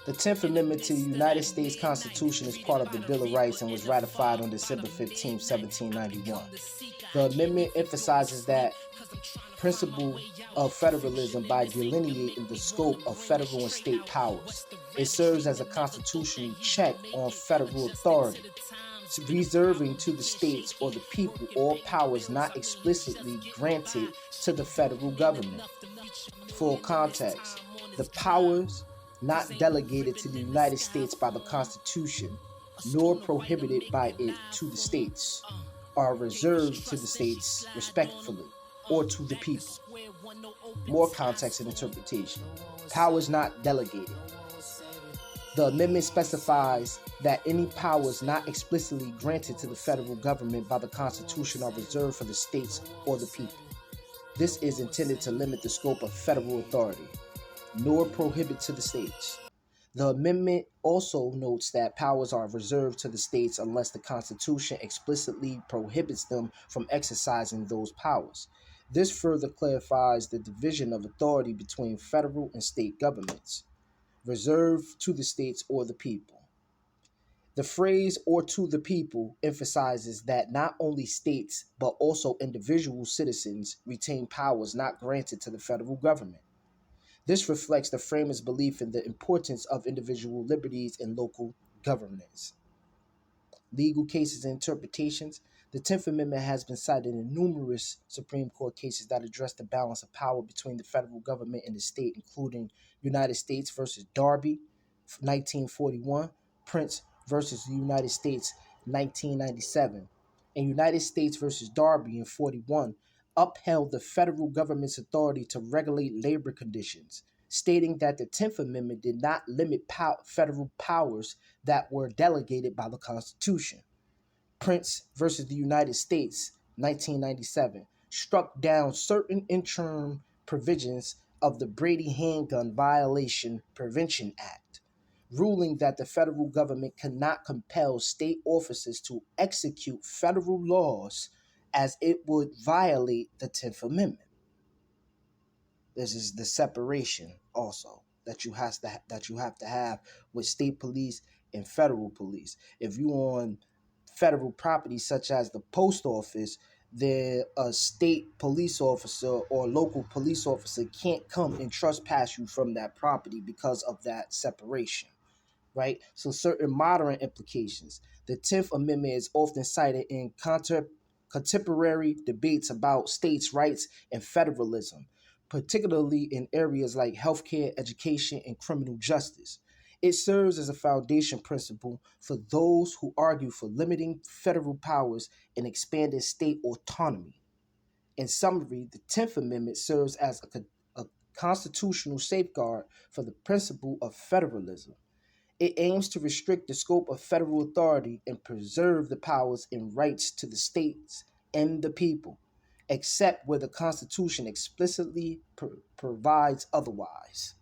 The 10th Amendment to the United States Constitution is part of the Bill of Rights and was ratified on December 15, 1791. The amendment emphasizes that principle of federalism by delineating the scope of federal and state powers. It serves as a constitutional check on federal authority, reserving to the states or the people all powers not explicitly granted to the federal government. For context, the powers not delegated to the United States by the Constitution, nor prohibited by it to the states, are reserved to the states respectfully, or to the people. More context and interpretation. Powers not delegated. The amendment specifies that any powers not explicitly granted to the federal government by the Constitution are reserved for the states or the people. This is intended to limit the scope of federal authority, nor prohibit to the states. The amendment also notes that powers are reserved to the states unless the Constitution explicitly prohibits them from exercising those powers. This further clarifies the division of authority between federal and state governments, reserved to the states or the people. The phrase "or to the people" emphasizes that not only states but also individual citizens retain powers not granted to the federal government. This reflects the framers' belief in the importance of individual liberties in local governance. Legal cases and interpretations. The 10th Amendment has been cited in numerous Supreme Court cases that address the balance of power between the federal government and the state, including United States versus Darby, 1941, Prince versus the United States, 1997, and United States versus Darby in 41 upheld the federal government's authority to regulate labor conditions, stating that the 10th Amendment did not limit federal powers that were delegated by the Constitution. Prince versus the United States, 1997, struck down certain interim provisions of the Brady Handgun Violation Prevention Act, ruling that the federal government cannot compel state officers to execute federal laws as it would violate the 10th Amendment. This is the separation also that you have to have with state police and federal police. If you're on federal property such as the post office, then a state police officer or local police officer can't come and trespass you from that property because of that separation, right? So certain modern implications. The 10th Amendment is often cited in contemporary debates about states' rights and federalism, particularly in areas like healthcare, education, and criminal justice. It serves as a foundation principle for those who argue for limiting federal powers and expanding state autonomy. In summary, the 10th Amendment serves as a constitutional safeguard for the principle of federalism. It aims to restrict the scope of federal authority and preserve the powers and rights to the states and the people, except where the Constitution explicitly provides otherwise.